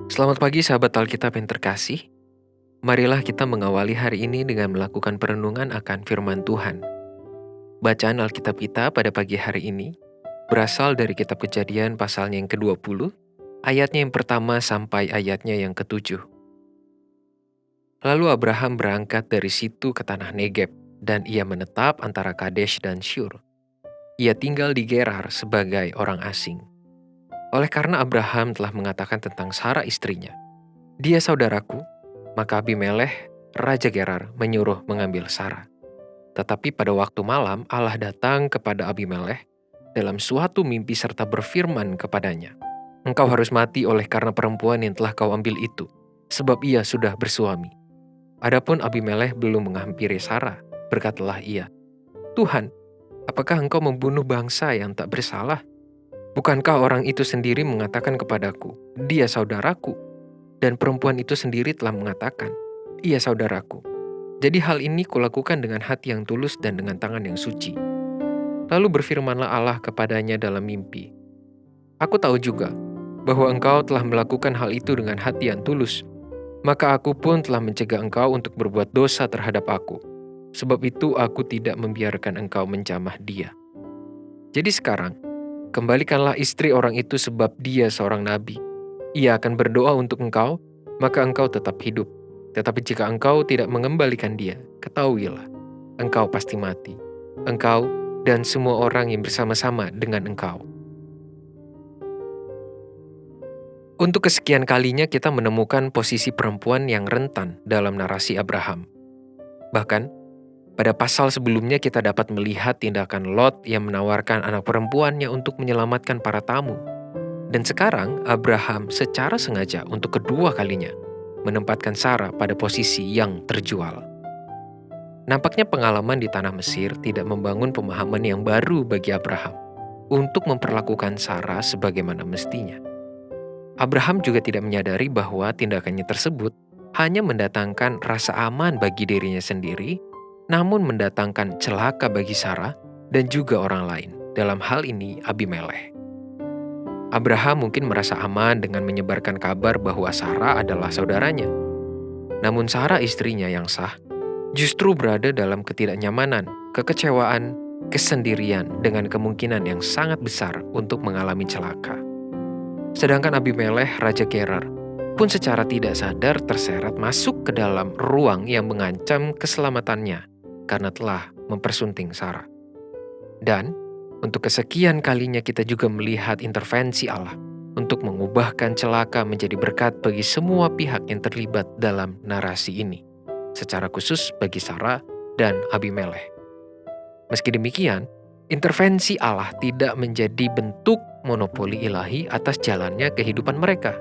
Selamat pagi sahabat Alkitab yang terkasih. Marilah kita mengawali hari ini dengan melakukan perenungan akan firman Tuhan. Bacaan Alkitab kita pada pagi hari ini berasal dari kitab Kejadian pasalnya yang ke-20, ayatnya yang pertama sampai ayatnya yang ke-7. Lalu Abraham berangkat dari situ ke tanah Negeb, dan ia menetap antara Kadesh dan Syur. Ia tinggal di Gerar sebagai orang asing. Oleh karena Abraham telah mengatakan tentang Sarah istrinya, "Dia saudaraku," maka Abimelekh, Raja Gerar, menyuruh mengambil Sarah. Tetapi pada waktu malam Allah datang kepada Abimelekh dalam suatu mimpi serta berfirman kepadanya, "Engkau harus mati oleh karena perempuan yang telah kau ambil itu, sebab ia sudah bersuami." Adapun Abimelekh belum menghampiri Sarah, berkatalah ia, "Tuhan, apakah engkau membunuh bangsa yang tak bersalah? Bukankah orang itu sendiri mengatakan kepadaku, 'Dia saudaraku,' dan perempuan itu sendiri telah mengatakan, 'Ia saudaraku.' Jadi hal ini kulakukan dengan hati yang tulus dan dengan tangan yang suci." Lalu berfirmanlah Allah kepadanya dalam mimpi, "Aku tahu juga bahwa engkau telah melakukan hal itu dengan hati yang tulus. Maka aku pun telah mencegah engkau untuk berbuat dosa terhadap aku. Sebab itu aku tidak membiarkan engkau menjamah dia. Jadi sekarang, kembalikanlah istri orang itu sebab dia seorang nabi. Ia akan berdoa untuk engkau, maka engkau tetap hidup. Tetapi jika engkau tidak mengembalikan dia, ketahuilah, engkau pasti mati. Engkau dan semua orang yang bersama-sama dengan engkau." Untuk kesekian kalinya kita menemukan posisi perempuan yang rentan dalam narasi Abraham. Bahkan, pada pasal sebelumnya kita dapat melihat tindakan Lot yang menawarkan anak perempuannya untuk menyelamatkan para tamu. Dan sekarang Abraham secara sengaja untuk kedua kalinya menempatkan Sarah pada posisi yang terjual. Nampaknya pengalaman di tanah Mesir tidak membangun pemahaman yang baru bagi Abraham untuk memperlakukan Sarah sebagaimana mestinya. Abraham juga tidak menyadari bahwa tindakannya tersebut hanya mendatangkan rasa aman bagi dirinya sendiri, namun mendatangkan celaka bagi Sarah dan juga orang lain, dalam hal ini Abimelekh. Abraham mungkin merasa aman dengan menyebarkan kabar bahwa Sarah adalah saudaranya. Namun Sarah istrinya yang sah justru berada dalam ketidaknyamanan, kekecewaan, kesendirian dengan kemungkinan yang sangat besar untuk mengalami celaka. Sedangkan Abimelekh, Raja Gerar, pun secara tidak sadar terseret masuk ke dalam ruang yang mengancam keselamatannya karena telah mempersunting Sarah. Dan untuk kesekian kalinya kita juga melihat intervensi Allah untuk mengubahkan celaka menjadi berkat bagi semua pihak yang terlibat dalam narasi ini, secara khusus bagi Sarah dan Abimelekh. Meski demikian, intervensi Allah tidak menjadi bentuk monopoli ilahi atas jalannya kehidupan mereka.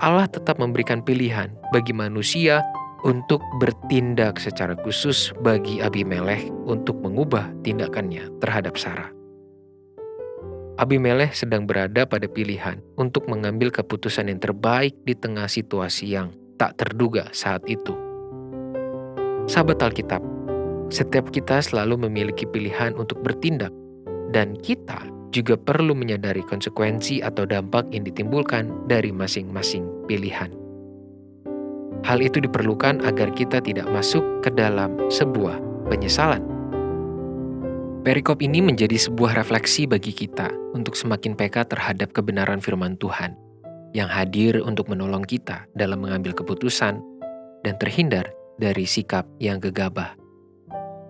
Allah tetap memberikan pilihan bagi manusia untuk bertindak secara khusus bagi Abimelekh untuk mengubah tindakannya terhadap Sarah. Abimelekh sedang berada pada pilihan untuk mengambil keputusan yang terbaik di tengah situasi yang tak terduga saat itu. Sahabat Alkitab, setiap kita selalu memiliki pilihan untuk bertindak, dan kita juga perlu menyadari konsekuensi atau dampak yang ditimbulkan dari masing-masing pilihan. Hal itu diperlukan agar kita tidak masuk ke dalam sebuah penyesalan. Perikop ini menjadi sebuah refleksi bagi kita untuk semakin peka terhadap kebenaran firman Tuhan yang hadir untuk menolong kita dalam mengambil keputusan dan terhindar dari sikap yang gegabah.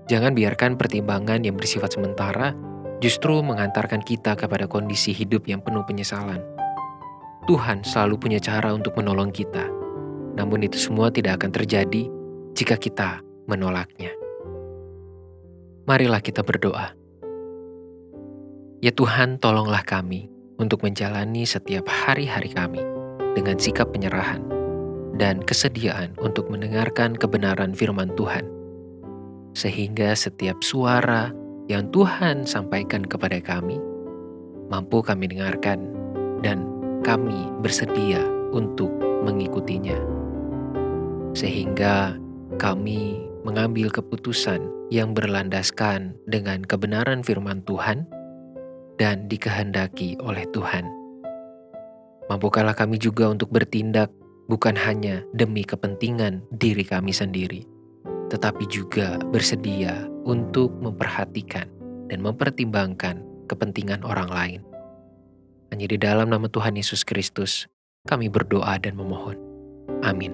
Jangan biarkan pertimbangan yang bersifat sementara justru mengantarkan kita kepada kondisi hidup yang penuh penyesalan. Tuhan selalu punya cara untuk menolong kita, namun itu semua tidak akan terjadi jika kita menolaknya. Marilah kita berdoa. Ya Tuhan, tolonglah kami untuk menjalani setiap hari-hari kami dengan sikap penyerahan dan kesediaan untuk mendengarkan kebenaran firman Tuhan, sehingga setiap suara yang Tuhan sampaikan kepada kami, mampu kami dengarkan dan kami bersedia untuk mengikutinya. Sehingga kami mengambil keputusan yang berlandaskan dengan kebenaran firman Tuhan dan dikehendaki oleh Tuhan. Mampukanlah kami juga untuk bertindak bukan hanya demi kepentingan diri kami sendiri, tetapi juga bersedia untuk memperhatikan dan mempertimbangkan kepentingan orang lain. Hanya di dalam nama Tuhan Yesus Kristus, kami berdoa dan memohon. Amin.